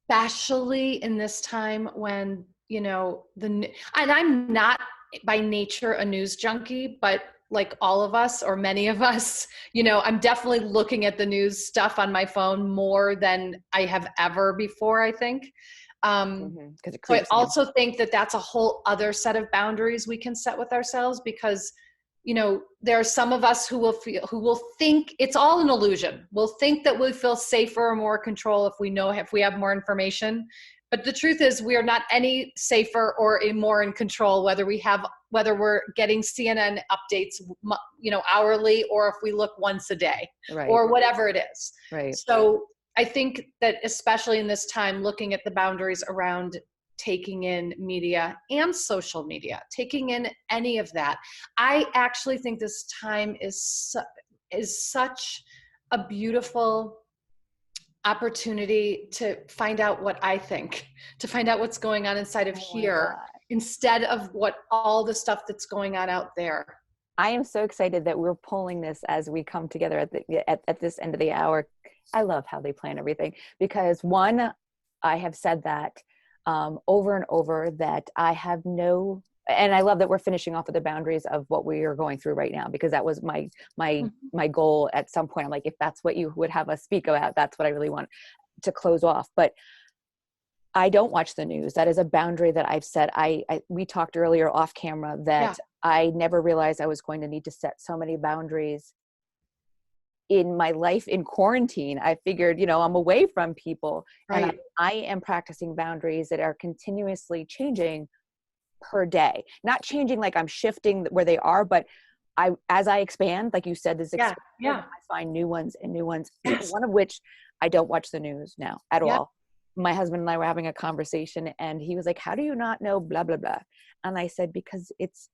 especially in this time when, you know, and I'm not by nature a news junkie, but like all of us or many of us, you know, I'm definitely looking at the news stuff on my phone more than I have ever before, I think. Because it So I creeps in. also think that that's a whole other set of boundaries we can set with ourselves, because, you know, there are some of us who will think it's all an illusion. We'll think that we feel safer or more control if we have more information. But the truth is, we are not any safer or more in control whether we're getting CNN updates, you know, hourly, or if we look once a day, Right. or whatever it is. Right. So I think that especially in this time, looking at the boundaries around taking in media and social media, taking in any of that, I actually think this time is such a beautiful opportunity to find out what I think, to find out what's going on inside of Oh my here, God. instead of what all the stuff that's going on out there. I am so excited that we're pulling this as we come together at this end of the hour. I love how they plan everything, because one, I have said that over and over, that I have no, and I love that we're finishing off with the boundaries of what we are going through right now, because that was my goal at some point. I'm like, if that's what you would have us speak about, that's what I really want to close off. But I don't watch the news. That is a boundary that I've set. We talked earlier off camera that I never realized I was going to need to set so many boundaries in my life in quarantine. I figured, you know, I'm away from people, and I am practicing boundaries that are continuously changing per day. Not changing like I'm shifting where they are, but as I expand, like you said, I find new ones and new ones. One of which, I don't watch the news now at all. My husband and I were having a conversation, and he was like, how do you not know blah, blah, blah? And I said, because it's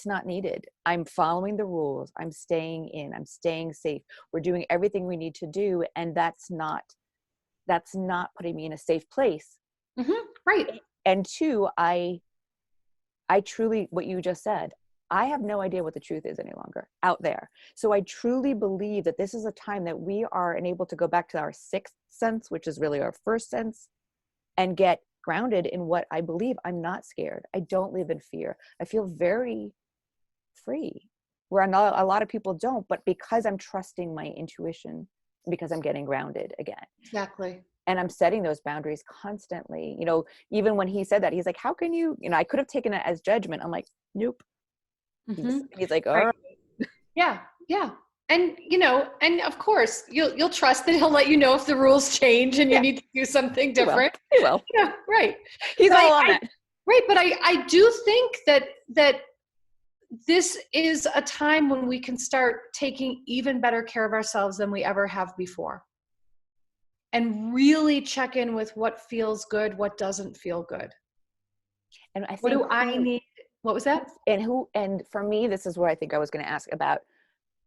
not needed. I'm following the rules. I'm staying in, I'm staying safe. We're doing everything we need to do. And that's not putting me in a safe place. Mm-hmm. Right. And two, I truly, what you just said, I have no idea what the truth is any longer out there. So I truly believe that this is a time that we are enabled to go back to our sixth sense, which is really our first sense, and get grounded in what I believe. I'm not scared. I don't live in fear. I feel very free, where a lot of people don't, but because I'm trusting my intuition, because I'm getting grounded again. Exactly. And I'm setting those boundaries constantly. You know, even when he said that, he's like, how can you, I could have taken it as judgment. I'm like, nope. Mm-hmm. He's like, all right. Yeah. Yeah. And, you know, and of course you'll trust that he'll let you know if the rules change and you need to do something different. He will. Yeah. Right. He's all on that. Right. But I do think that this is a time when we can start taking even better care of ourselves than we ever have before. And really check in with what feels good, what doesn't feel good. And I think, what do I need? What was that? And for me, this is where I think I was going to ask about,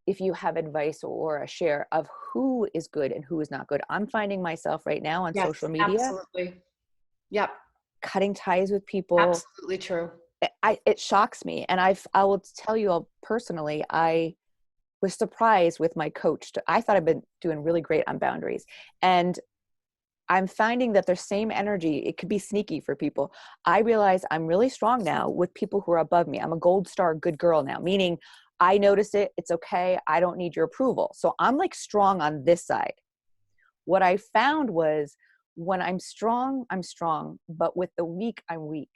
if you have advice or a share of who is good and who is not good. I'm finding myself right now on social media. Absolutely. Yep. Cutting ties with people. Absolutely true. It shocks me. And I will tell you all personally, I was surprised with my coach. I thought I've been doing really great on boundaries. And I'm finding that their same energy, it could be sneaky for people. I realize I'm really strong now with people who are above me. I'm a gold star good girl now, meaning I notice it. It's okay. I don't need your approval. So I'm like strong on this side. What I found was, when I'm strong, but with the weak, I'm weak.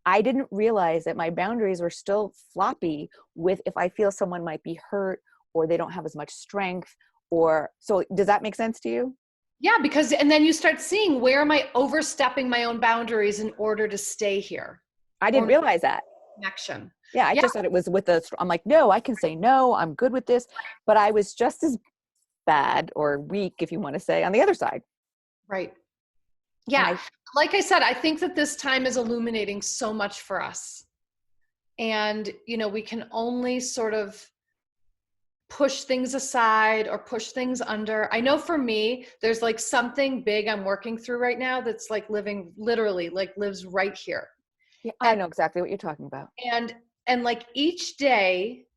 I didn't realize that my boundaries were still floppy with, if I feel someone might be hurt or they don't have as much strength, so does that make sense to you? Yeah, because, and then you start seeing, where am I overstepping my own boundaries in order to stay here? I didn't realize that. Connection. Yeah, I just thought it was I'm like, no, I can say no, I'm good with this. But I was just as bad, or weak, if you want to say, on the other side. Right. Yeah. Like I said, I think that this time is illuminating so much for us. And, you know, we can only sort of push things aside or push things under. I know for me, there's like something big I'm working through right now that's like lives right here. Yeah, I know exactly what you're talking about. And like each day,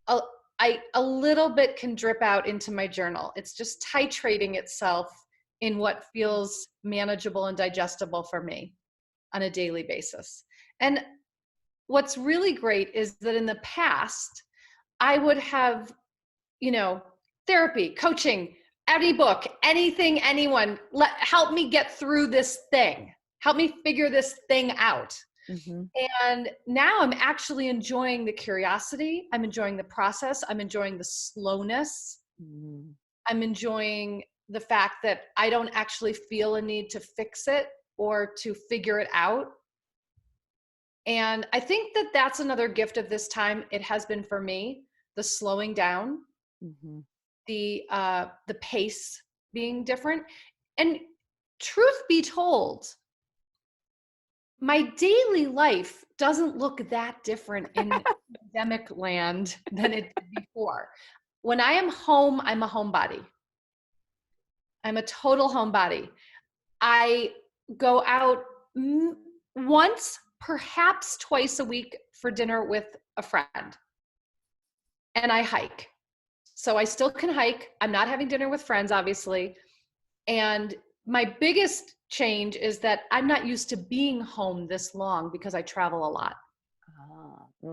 a little bit can drip out into my journal. It's just titrating itself in what feels manageable and digestible for me on a daily basis. And what's really great is that in the past, I would have, therapy, coaching, any book, anything, anyone, help me get through this thing. Help me figure this thing out. Mm-hmm. And now I'm actually enjoying the curiosity. I'm enjoying the process. I'm enjoying the slowness. Mm-hmm. I'm enjoying the fact that I don't actually feel a need to fix it or to figure it out. And I think that that's another gift of this time. It has been for me, the slowing down, mm-hmm. the pace being different. And truth be told, my daily life doesn't look that different in pandemic land than it did before. When I am home, I'm a homebody. I'm a total homebody. I go out once, perhaps twice a week for dinner with a friend. And I hike. So I still can hike. I'm not having dinner with friends, obviously. And my biggest change is that I'm not used to being home this long because I travel a lot.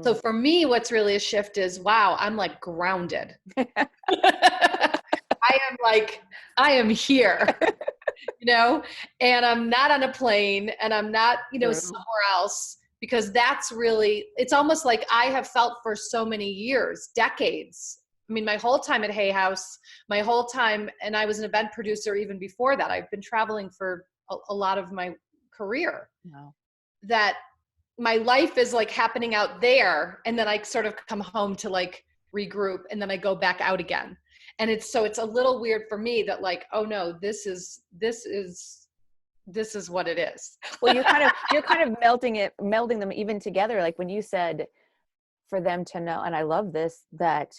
So for me, what's really a shift is, wow, I'm like grounded. I am here, and I'm not on a plane and I'm not, somewhere else, because that's really, it's almost like I have felt for so many years, decades. I mean, my whole time at Hay House, my whole time, and I was an event producer even before that. I've been traveling for a lot of my career. Wow. That my life is like happening out there, and then I sort of come home to like regroup, and then I go back out again. And it's a little weird for me that like, oh no, this is what it is. Well, you're kind of melding them even together. Like when you said for them to know, and I love this, that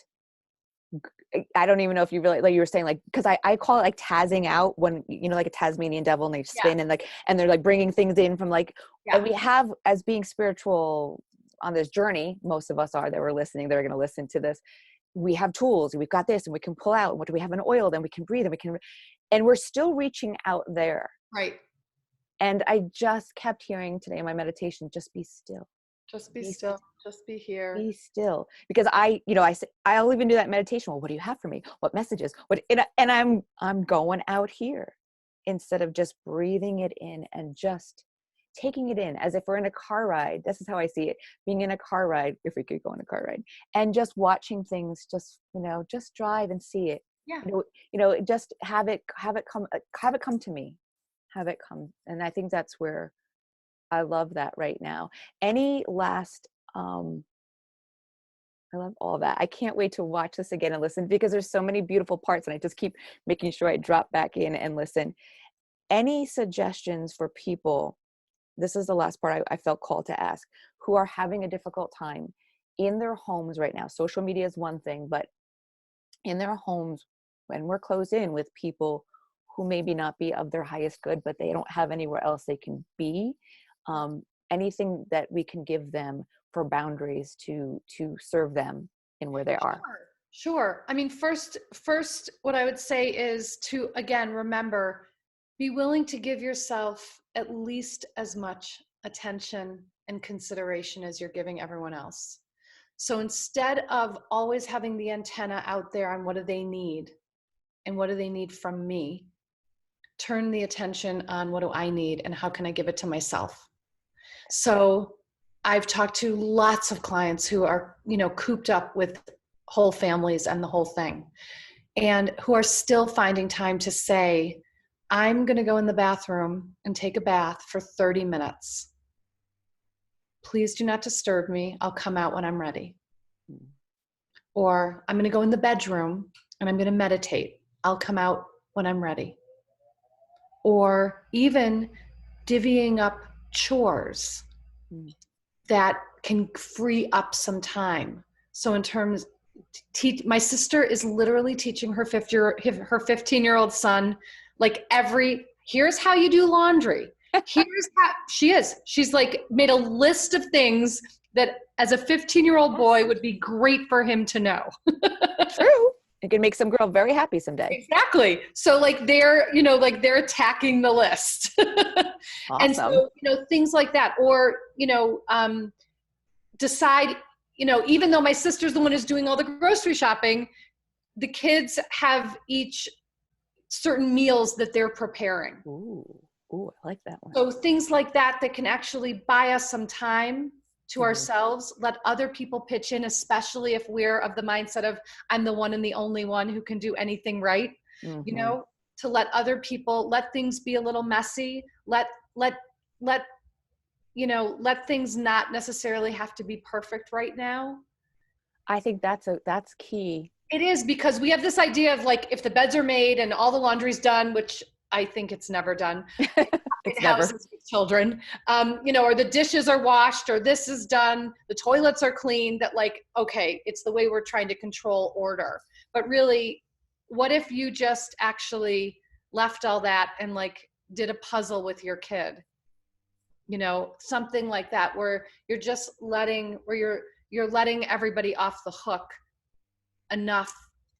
I don't even know if you really, like you were saying, like, cause I call it like tazzing out, when, like a Tasmanian devil, and they spin and they're like bringing things in from like, and we have, as being spiritual on this journey, most of us are, that were listening, they're going to listen to this. We have tools, and we've got this, and we can pull out, and what do we have? An oil, then we can breathe, and we're still reaching out there. Right. And I just kept hearing today in my meditation, just be still. Just be still. Just be here. Be still. Because I'll even do that meditation. Well, what do you have for me? What messages? And I'm going out here instead of just breathing it in and just taking it in as if we're in a car ride. This is how I see it. Being in a car ride, if we could go on a car ride, and just watching things, just drive and see it. Yeah. Just have it come to me. Have it come. And I think that's where I love that right now. Any last, I love all that. I can't wait to watch this again and listen, because there's so many beautiful parts, and I just keep making sure I drop back in and listen. Any suggestions for people? This is the last part I felt called to ask, who are having a difficult time in their homes right now. Social media is one thing, but in their homes, when we're closed in with people who maybe not be of their highest good, but they don't have anywhere else they can be. Anything that we can give them for boundaries to serve them in where they are. Sure. I mean, first, what I would say is to, again, remember, be willing to give yourself at least as much attention and consideration as you're giving everyone else. So instead of always having the antenna out there on what do they need and what do they need from me, turn the attention on what do I need and how can I give it to myself. So I've talked to lots of clients who are, cooped up with whole families and the whole thing, and who are still finding time to say, I'm going to go in the bathroom and take a bath for 30 minutes. Please do not disturb me. I'll come out when I'm ready. Or I'm going to go in the bedroom and I'm going to meditate. I'll come out when I'm ready. Or even divvying up chores that can free up some time. So in terms, my sister is literally teaching her 15-year-old son, like here's how you do laundry. Here's how she's like made a list of things that as a 15-year-old boy would be great for him to know. True. It can make some girl very happy someday. Exactly. So like they're attacking the list. And Awesome. so, things like that, or, decide, even though my sister's the one who's doing all the grocery shopping, the kids have each certain meals that they're preparing. Ooh, I like that one. So things like that can actually buy us some time to ourselves, let other people pitch in, especially if we're of the mindset of, I'm the one and the only one who can do anything right, to let other people, let things be a little messy, let things not necessarily have to be perfect right now. I think that's key. It is, because we have this idea of like, if the beds are made and all the laundry's done, which I think it's never done. It's houses never. with children, or the dishes are washed, or this is done, the toilets are clean, that like, okay, it's the way we're trying to control order. But really, what if you just actually left all that and like did a puzzle with your kid? Something like that, where you're just you're letting everybody off the hook enough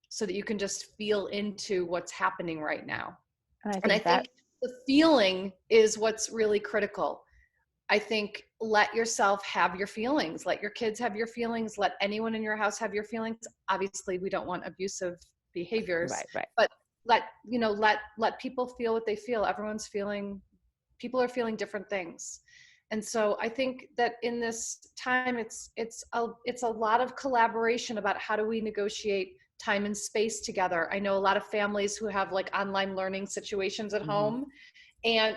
so that you can just feel into what's happening right now. And I think the feeling is what's really critical. I think let yourself have your feelings, let your kids have your feelings, let anyone in your house have your feelings. Obviously, we don't want abusive behaviors, right. But let people feel what they feel. People are feeling different things. And so I think that in this time, it's a lot of collaboration about how do we negotiate time and space together. I know a lot of families who have like online learning situations at home, and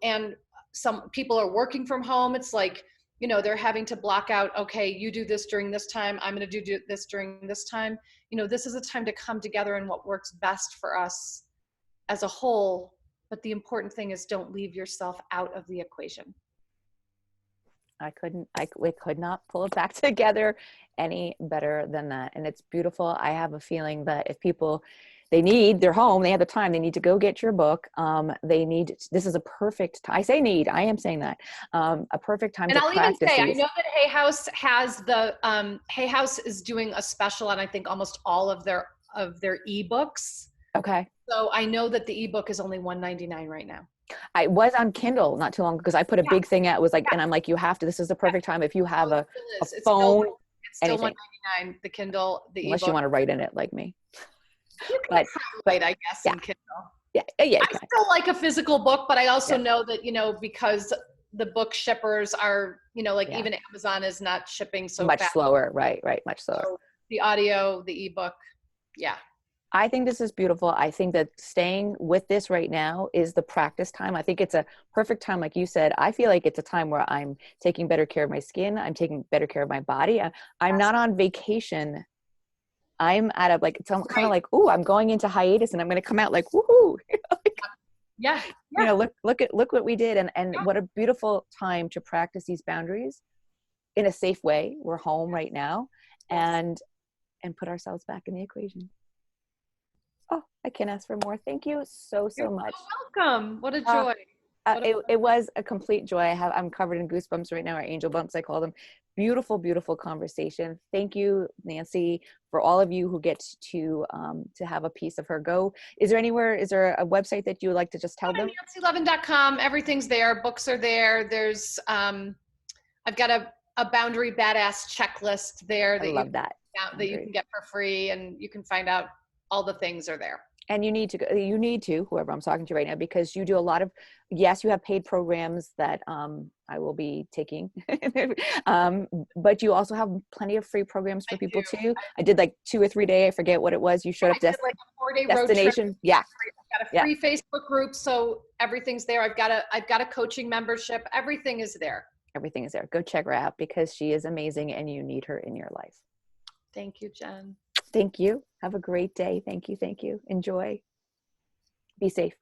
and some people are working from home. It's like, they're having to block out, okay, you do this during this time, I'm going to do this during this time. This is a time to come together in what works best for us as a whole. But the important thing is, don't leave yourself out of the equation. We could not pull it back together any better than that. And it's beautiful. I have a feeling that if they're home, they have the time, they need to go get your book. This is a perfect time. I am saying that, a perfect time to practice. And I'll even say, I know that Hay House is doing a special on, I think, almost all of their ebooks. Okay. So I know that the ebook is only $1.99 right now. I was on Kindle not too long because I put a big thing out. It was like, and I'm like, this is the perfect time if you have a phone. It's still $1.99, the Kindle, the ebook. Unless you want to write in it like me. You can write, I guess, in Kindle. Yeah. I still like a physical book, but I also know that, because the book shippers are, even Amazon is not shipping so much fast. Slower. Right. Much slower. So the audio, the ebook. Yeah. I think this is beautiful. I think that staying with this right now is the practice time. I think it's a perfect time. Like you said, I feel like it's a time where I'm taking better care of my skin. I'm taking better care of my body. I'm not on vacation. I'm at it's kind of like, ooh, I'm going into hiatus and I'm going to come out like, woohoo. Yeah. Look what we did. And what a beautiful time to practice these boundaries in a safe way. We're home right now, and put ourselves back in the equation. Oh, I can't ask for more. Thank you so much. You're welcome. What a joy. It was a complete joy. I'm covered in goosebumps right now, or angel bumps, I call them. Beautiful, beautiful conversation. Thank you, Nancy, for all of you who get to have a piece of her. Is there a website that you would like to just tell them? NancyLevin.com. Everything's there. Books are there. There's, I've got a boundary badass checklist there that you can get for free, and you can find out all the things are there. And you need to, whoever I'm talking to right now, because you do a lot of, yes, you have paid programs that I will be taking, but you also have plenty of free programs for people too. I did like 2 or 3 day, I forget what it was. You showed up like a 4-day destination. Road trip. Yeah. I've got a free Facebook group, so everything's there. I've got a coaching membership. Everything is there. Everything is there. Go check her out because she is amazing and you need her in your life. Thank you, Jen. Thank you. Have a great day. Thank you. Enjoy. Be safe.